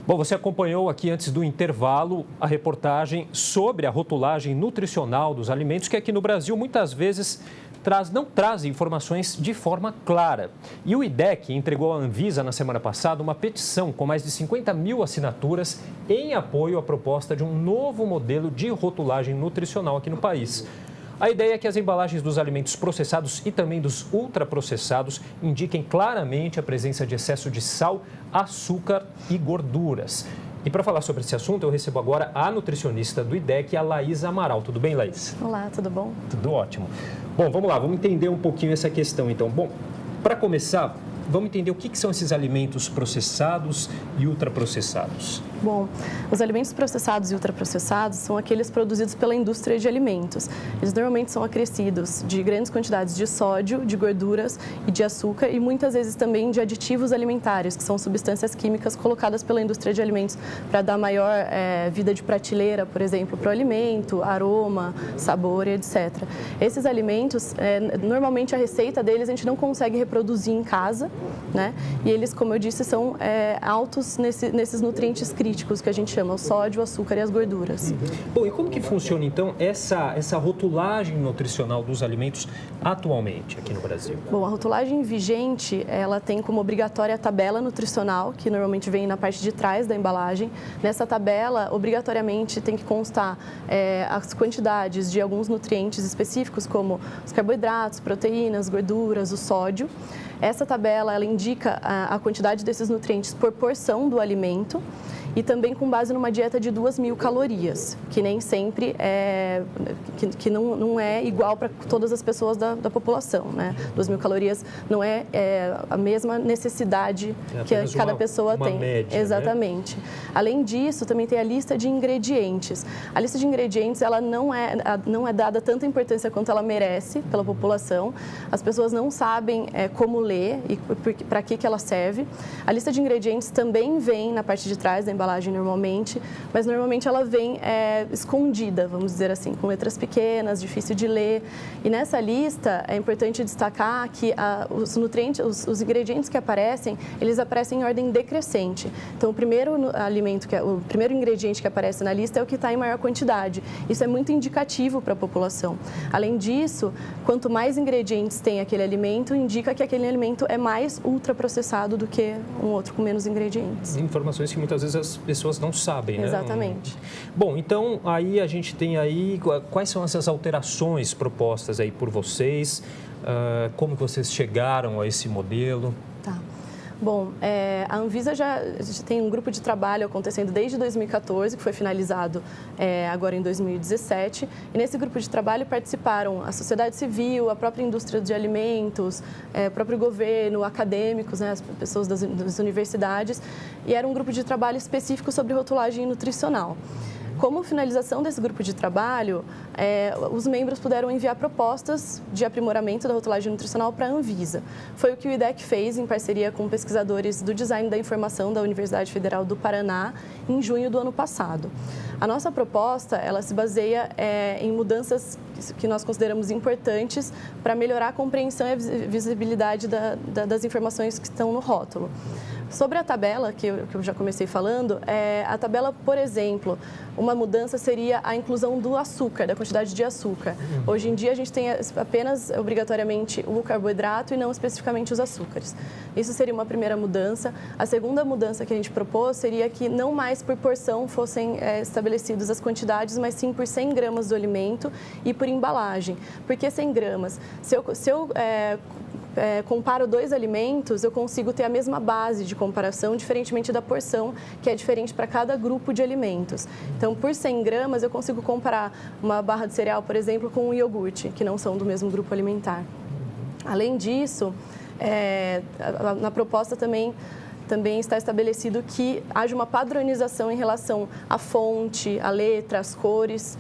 Bom, você acompanhou aqui antes do intervalo a reportagem sobre a rotulagem nutricional dos alimentos, que aqui no Brasil muitas vezes não traz informações de forma clara. E o IDEC entregou à Anvisa na semana passada uma petição com mais de 50 mil assinaturas em apoio à proposta de um novo modelo de rotulagem nutricional aqui no país. A ideia é que as embalagens dos alimentos processados e também dos ultraprocessados indiquem claramente a presença de excesso de sal, açúcar e gorduras. E para falar sobre esse assunto, eu recebo agora a nutricionista do IDEC, a Laís Amaral. Tudo bem, Laís? Olá, tudo bom? Tudo ótimo. Bom, vamos lá, vamos entender um pouquinho essa questão, então. Bom, para começar, vamos entender o que são esses alimentos processados e ultraprocessados. Bom, os alimentos processados e ultraprocessados são aqueles produzidos pela indústria de alimentos. Eles normalmente são acrescidos de grandes quantidades de sódio, de gorduras e de açúcar e muitas vezes também de aditivos alimentares, que são substâncias químicas colocadas pela indústria de alimentos para dar maior vida de prateleira, por exemplo, para o alimento, aroma, sabor e etc. Esses alimentos, normalmente a receita deles a gente não consegue reproduzir em casa, né? E eles, como eu disse, são altos nesses nutrientes críticos que a gente chama o sódio, o açúcar e as gorduras. Bom, e como que funciona então essa rotulagem nutricional dos alimentos atualmente aqui no Brasil? Bom, a rotulagem vigente, ela tem como obrigatória a tabela nutricional, que normalmente vem na parte de trás da embalagem. Nessa tabela, obrigatoriamente tem que constar as quantidades de alguns nutrientes específicos, como os carboidratos, proteínas, gorduras, o sódio. Essa tabela, ela indica a quantidade desses nutrientes por porção do alimento e também com base numa dieta de 2.000 calorias, que nem sempre que não é igual para todas as pessoas da população, né? 2.000 calorias não é a mesma necessidade que cada pessoa tem. Média, exatamente. Né? Além disso, também tem a lista de ingredientes. A lista de ingredientes, ela não é dada tanta importância quanto ela merece pela população. As pessoas não sabem como ler e para que ela serve. A lista de ingredientes também vem na parte de trás da embalagem normalmente, mas normalmente ela vem escondida, vamos dizer assim, com letras pequenas, difícil de ler. E nessa lista é importante destacar que os nutrientes, os ingredientes que aparecem, eles aparecem em ordem decrescente. Então, o primeiro o primeiro ingrediente que aparece na lista é o que está em maior quantidade. Isso é muito indicativo para a população. Além disso, quanto mais ingredientes tem aquele alimento, indica que aquele alimento é mais ultraprocessado do que um outro com menos ingredientes. Informações que muitas vezes as pessoas não sabem, né? Exatamente. Bom, então aí a gente tem aí quais são essas alterações propostas aí por vocês, como vocês chegaram a esse modelo? Tá. Bom, a Anvisa já tem um grupo de trabalho acontecendo desde 2014, que foi finalizado agora em 2017. E nesse grupo de trabalho participaram a sociedade civil, a própria indústria de alimentos, o próprio governo, acadêmicos, né, as pessoas das universidades. E era um grupo de trabalho específico sobre rotulagem nutricional. Como finalização desse grupo de trabalho, os membros puderam enviar propostas de aprimoramento da rotulagem nutricional para a Anvisa. Foi o que o IDEC fez em parceria com pesquisadores do Design da Informação da Universidade Federal do Paraná em junho do ano passado. A nossa proposta, ela se baseia em mudanças que nós consideramos importantes para melhorar a compreensão e a visibilidade das informações que estão no rótulo. Sobre a tabela, que eu já comecei falando, a tabela, por exemplo, uma mudança seria a inclusão do açúcar, da quantidade de açúcar. Hoje em dia, a gente tem apenas, obrigatoriamente, o carboidrato e não especificamente os açúcares. Isso seria uma primeira mudança. A segunda mudança que a gente propôs seria que não mais por porção fossem estabelecidas as quantidades, mas sim por 100 gramas do alimento e por embalagem. Por que 100 gramas? Se eu comparo dois alimentos, eu consigo ter a mesma base de comparação, diferentemente da porção, que é diferente para cada grupo de alimentos. Então, por 100 gramas, eu consigo comparar uma barra de cereal, por exemplo, com um iogurte, que não são do mesmo grupo alimentar. Além disso, na proposta também está estabelecido que haja uma padronização em relação à fonte, à letra, às cores,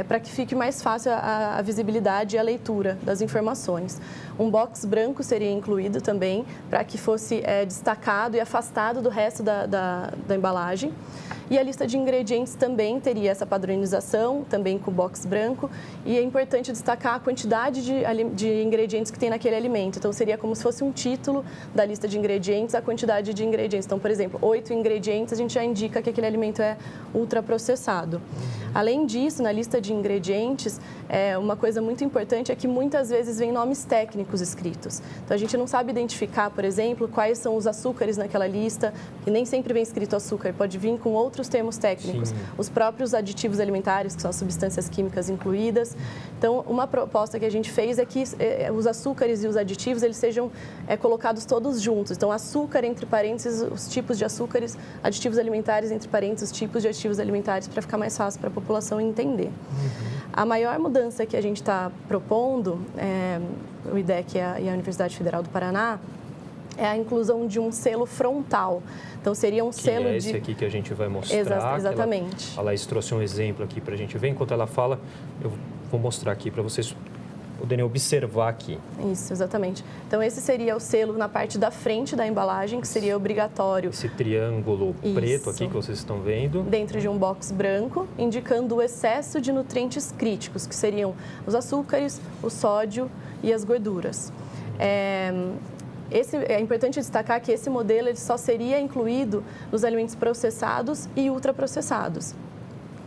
para que fique mais fácil a visibilidade e a leitura das informações. Um box branco seria incluído também, para que fosse destacado e afastado do resto da embalagem. E a lista de ingredientes também teria essa padronização, também com box branco. E é importante destacar a quantidade de ingredientes que tem naquele alimento. Então, seria como se fosse um título da lista de ingredientes, a quantidade de ingredientes. Então, por exemplo, 8 ingredientes, a gente já indica que aquele alimento é ultraprocessado. Além disso, na lista de ingredientes, uma coisa muito importante é que muitas vezes vem nomes técnicos escritos. Então, a gente não sabe identificar, por exemplo, quais são os açúcares naquela lista, que nem sempre vem escrito açúcar, pode vir com outros termos técnicos. Sim. Os próprios aditivos alimentares, que são as substâncias químicas incluídas. Então, uma proposta que a gente fez é que os açúcares e os aditivos, eles sejam colocados todos juntos. Então, açúcar, entre parênteses, os tipos de açúcares, aditivos alimentares, entre parênteses, os tipos de aditivos alimentares, para ficar mais fácil para a população entender. A maior mudança que a gente está propondo, o IDEC e a Universidade Federal do Paraná, é a inclusão de um selo frontal. Então, seria um selo de... esse aqui que a gente vai mostrar. Exatamente. A Laís trouxe um exemplo aqui para a gente ver. Enquanto ela fala, eu vou mostrar aqui para vocês poderem observar aqui. Isso, exatamente. Então, esse seria o selo na parte da frente da embalagem, que seria obrigatório. Esse triângulo preto aqui que vocês estão vendo. Dentro de um box branco, indicando o excesso de nutrientes críticos, que seriam os açúcares, o sódio e as gorduras. É importante destacar que esse modelo ele só seria incluído nos alimentos processados e ultraprocessados,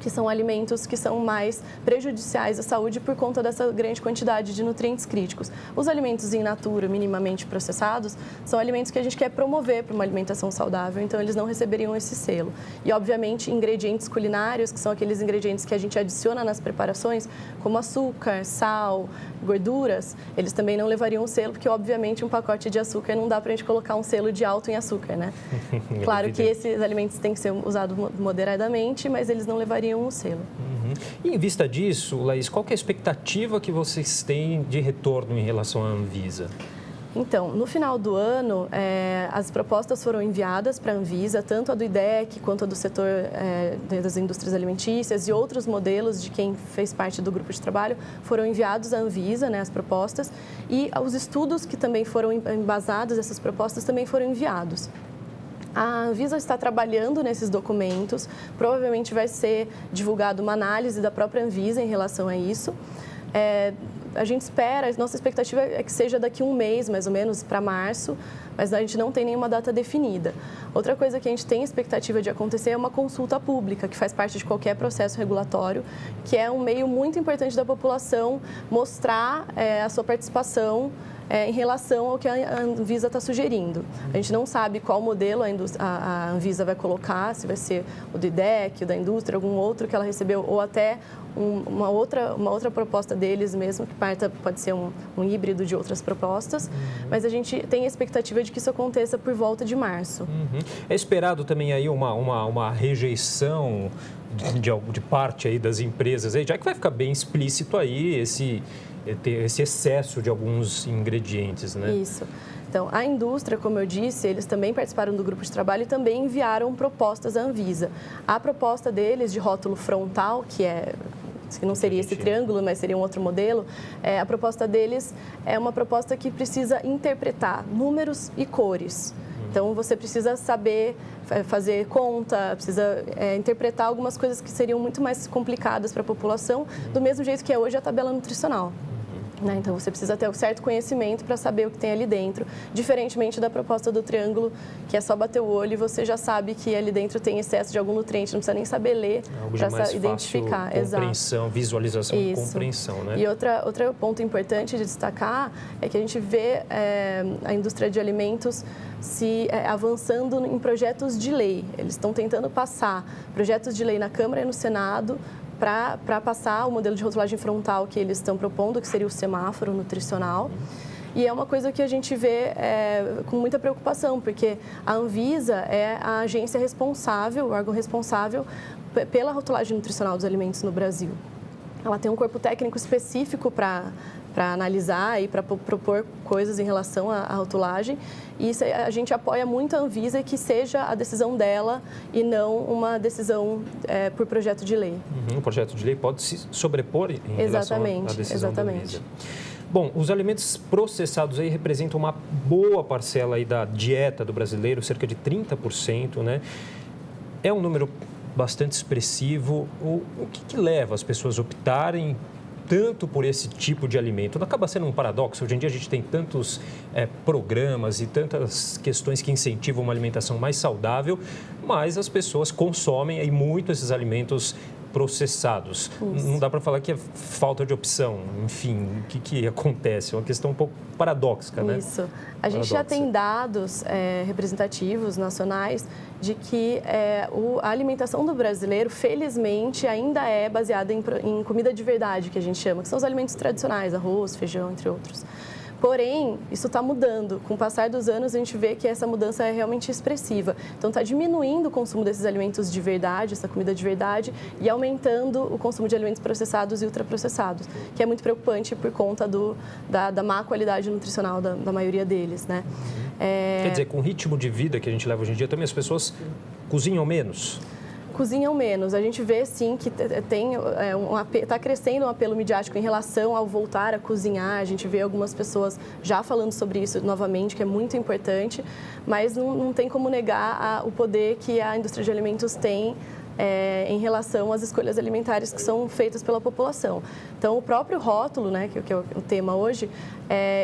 que são alimentos que são mais prejudiciais à saúde por conta dessa grande quantidade de nutrientes críticos. Os alimentos in natura, minimamente processados, são alimentos que a gente quer promover para uma alimentação saudável, então eles não receberiam esse selo. E, obviamente, ingredientes culinários, que são aqueles ingredientes que a gente adiciona nas preparações, como açúcar, sal, gorduras, eles também não levariam o selo, porque, obviamente, um pacote de açúcar não dá para a gente colocar um selo de alto em açúcar, né? Claro que esses alimentos têm que ser usados moderadamente, mas eles não levariam o selo. E em vista disso, Laís, qual que é a expectativa que vocês têm de retorno em relação à Anvisa? Então, no final do ano, as propostas foram enviadas para a Anvisa, tanto a do IDEC quanto a do setor das indústrias alimentícias e outros modelos de quem fez parte do grupo de trabalho foram enviados à Anvisa, né, as propostas, e os estudos que também foram embasados, essas propostas também foram enviados. A Anvisa está trabalhando nesses documentos, provavelmente vai ser divulgada uma análise da própria Anvisa em relação a isso. A gente espera, nossa expectativa é que seja daqui um mês, mais ou menos, para março, mas a gente não tem nenhuma data definida. Outra coisa que a gente tem expectativa de acontecer é uma consulta pública, que faz parte de qualquer processo regulatório, que é um meio muito importante da população mostrar a sua participação em relação ao que a Anvisa está sugerindo. A gente não sabe qual modelo a Anvisa vai colocar, se vai ser o do IDEC, o da indústria, algum outro que ela recebeu, ou até uma outra proposta deles mesmo, que pode ser um híbrido de outras propostas, mas a gente tem a expectativa de que isso aconteça por volta de março. É esperado também aí uma rejeição de parte aí das empresas, aí, já que vai ficar bem explícito aí esse excesso de alguns ingredientes, né? Isso. Então, a indústria, como eu disse, eles também participaram do grupo de trabalho e também enviaram propostas à Anvisa. A proposta deles de rótulo frontal, que não seria esse triângulo, mas seria um outro modelo, a proposta deles é uma proposta que precisa interpretar números e cores. Então, você precisa saber fazer conta, precisa interpretar algumas coisas que seriam muito mais complicadas para a população, do mesmo jeito que é hoje a tabela nutricional. Então, você precisa ter um certo conhecimento para saber o que tem ali dentro, diferentemente da proposta do triângulo, que é só bater o olho e você já sabe que ali dentro tem excesso de algum nutriente, não precisa nem saber ler para identificar. Compreensão, visualização e compreensão, né? E outro ponto importante de destacar é que a gente vê a indústria de alimentos avançando em projetos de lei. Eles estão tentando passar projetos de lei na Câmara e no Senado para passar o modelo de rotulagem frontal que eles estão propondo, que seria o semáforo nutricional. E é uma coisa que a gente vê com muita preocupação, porque a Anvisa é a agência responsável, o órgão responsável pela rotulagem nutricional dos alimentos no Brasil. Ela tem um corpo técnico específico para analisar e para propor coisas em relação à rotulagem. E a gente apoia muito a Anvisa que seja a decisão dela e não uma decisão por projeto de lei. O projeto de lei pode se sobrepor em relação à decisão da Anvisa. Bom, os alimentos processados aí representam uma boa parcela aí da dieta do brasileiro, cerca de 30%, né? É um número bastante expressivo. O que leva as pessoas a optarem tanto por esse tipo de alimento? Não acaba sendo um paradoxo? Hoje em dia a gente tem tantos programas e tantas questões que incentivam uma alimentação mais saudável, mas as pessoas consomem aí muito esses alimentos processados. Isso. Não dá para falar que é falta de opção. Enfim, o que acontece? É uma questão um pouco paradoxa, né? Isso. A gente já tem dados representativos, nacionais, de que a alimentação do brasileiro, felizmente, ainda é baseada em comida de verdade, que a gente chama, que são os alimentos tradicionais, arroz, feijão, entre outros. Porém, isso está mudando. Com o passar dos anos, a gente vê que essa mudança é realmente expressiva. Então, está diminuindo o consumo desses alimentos de verdade, essa comida de verdade, e aumentando o consumo de alimentos processados e ultraprocessados, que é muito preocupante por conta da má qualidade nutricional da maioria deles, né? Quer dizer, com o ritmo de vida que a gente leva hoje em dia, também as pessoas cozinham menos? Cozinham menos. A gente vê, sim, que está crescendo um apelo midiático em relação ao voltar a cozinhar. A gente vê algumas pessoas já falando sobre isso novamente, que é muito importante, mas não tem como negar o poder que a indústria de alimentos tem em relação às escolhas alimentares que são feitas pela população. Então, o próprio rótulo, né, que é o tema hoje,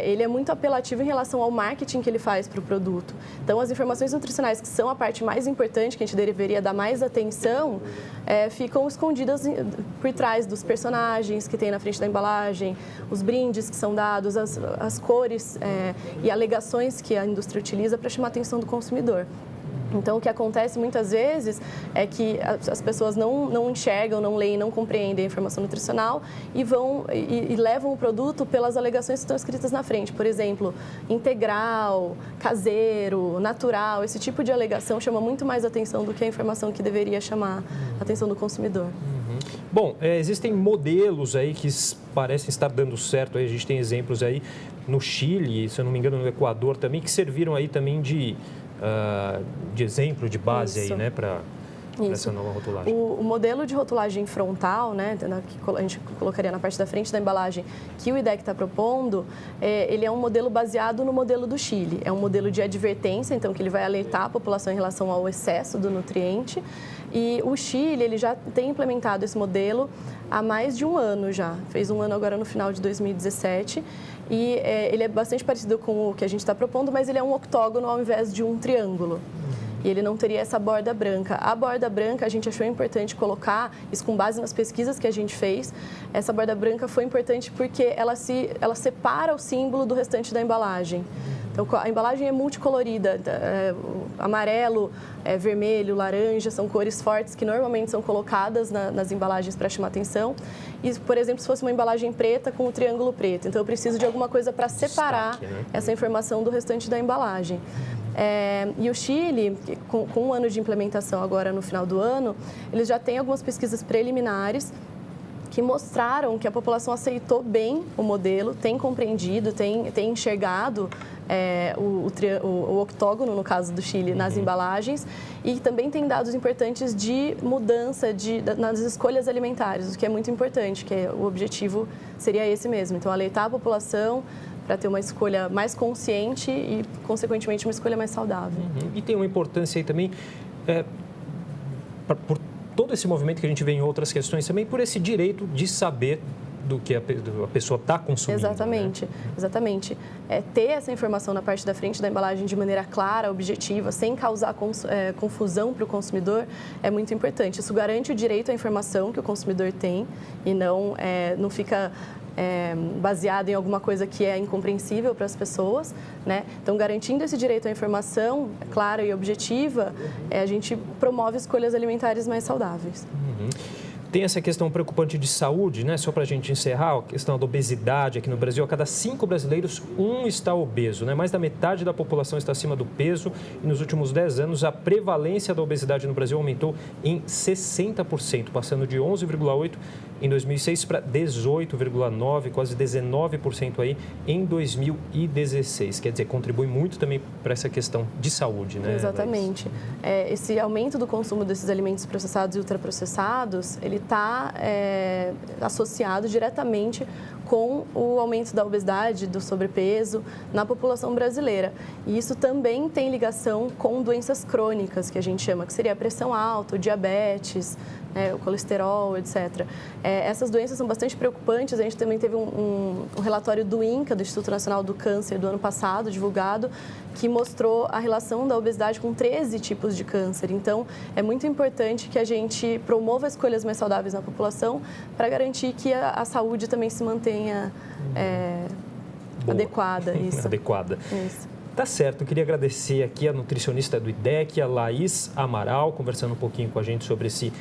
ele é muito apelativo em relação ao marketing que ele faz para o produto. Então, as informações nutricionais, que são a parte mais importante, que a gente deveria dar mais atenção, ficam escondidas por trás dos personagens que tem na frente da embalagem, os brindes que são dados, as cores e alegações que a indústria utiliza para chamar a atenção do consumidor. Então, o que acontece muitas vezes é que as pessoas não enxergam, não leem, não compreendem a informação nutricional e levam o produto pelas alegações que estão escritas na frente. Por exemplo, integral, caseiro, natural, esse tipo de alegação chama muito mais atenção do que a informação que deveria chamar a atenção do consumidor. Bom, existem modelos aí que parecem estar dando certo. A gente tem exemplos aí no Chile, se eu não me engano no Equador também, que serviram aí também de exemplo, de base aí, né, para essa nova rotulagem. O modelo de rotulagem frontal, né, que a gente colocaria na parte da frente da embalagem, que o IDEC está propondo, ele é um modelo baseado no modelo do Chile. É um modelo de advertência, então, que ele vai alertar a população em relação ao excesso do nutriente. E o Chile, ele já tem implementado esse modelo há mais de um ano já. Fez um ano agora no final de 2017. E ele é bastante parecido com o que a gente está propondo, mas ele é um octógono ao invés de um triângulo. E ele não teria essa borda branca. A borda branca, a gente achou importante colocar, isso com base nas pesquisas que a gente fez, essa borda branca foi importante porque ela separa o símbolo do restante da embalagem. Então, a embalagem é multicolorida, amarelo, vermelho, laranja, são cores fortes que normalmente são colocadas nas embalagens para chamar atenção. E, por exemplo, se fosse uma embalagem preta com o triângulo preto, então eu preciso de alguma coisa para separar essa informação do restante da embalagem. E o Chile, com um ano de implementação agora no final do ano, eles já têm algumas pesquisas preliminares que mostraram que a população aceitou bem o modelo, tem compreendido, tem enxergado o octógono, no caso do Chile, nas embalagens, e também tem dados importantes de mudança nas escolhas alimentares, o que é muito importante, que o objetivo seria esse mesmo. Então, alertar a população para ter uma escolha mais consciente e, consequentemente, uma escolha mais saudável. E tem uma importância aí também, por todo esse movimento que a gente vê em outras questões também, por esse direito de saber do que a pessoa está consumindo. Exatamente, né? Exatamente. Ter essa informação na parte da frente da embalagem de maneira clara, objetiva, sem causar confusão para o consumidor, é muito importante. Isso garante o direito à informação que o consumidor tem e não fica baseado em alguma coisa que é incompreensível para as pessoas, né? Então, garantindo esse direito à informação clara e objetiva, a gente promove escolhas alimentares mais saudáveis. Tem essa questão preocupante de saúde, né? Só para a gente encerrar, a questão da obesidade aqui no Brasil. A cada 5 brasileiros, 1 está obeso, né? Mais da metade da população está acima do peso e nos últimos 10 anos a prevalência da obesidade no Brasil aumentou em 60%, passando de 11,8% em 2006 para 18,9%, quase 19% aí em 2016. Quer dizer, contribui muito também para essa questão de saúde, né? Exatamente. Esse aumento do consumo desses alimentos processados e ultraprocessados, ele está associado diretamente com o aumento da obesidade, do sobrepeso na população brasileira. E isso também tem ligação com doenças crônicas, que a gente chama, que seria a pressão alta, o diabetes, o colesterol, etc. Essas doenças são bastante preocupantes. A gente também teve um relatório do INCA, do Instituto Nacional do Câncer, do ano passado, divulgado, que mostrou a relação da obesidade com 13 tipos de câncer. Então, é muito importante que a gente promova escolhas mais saudáveis na população para garantir que a saúde também se mantenha adequada. Isso. Adequada. Isso. Tá certo, eu queria agradecer aqui a nutricionista do IDEC, a Laís Amaral, conversando um pouquinho com a gente sobre esse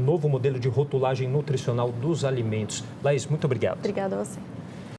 novo modelo de rotulagem nutricional dos alimentos. Laís, muito obrigado. Obrigada a você.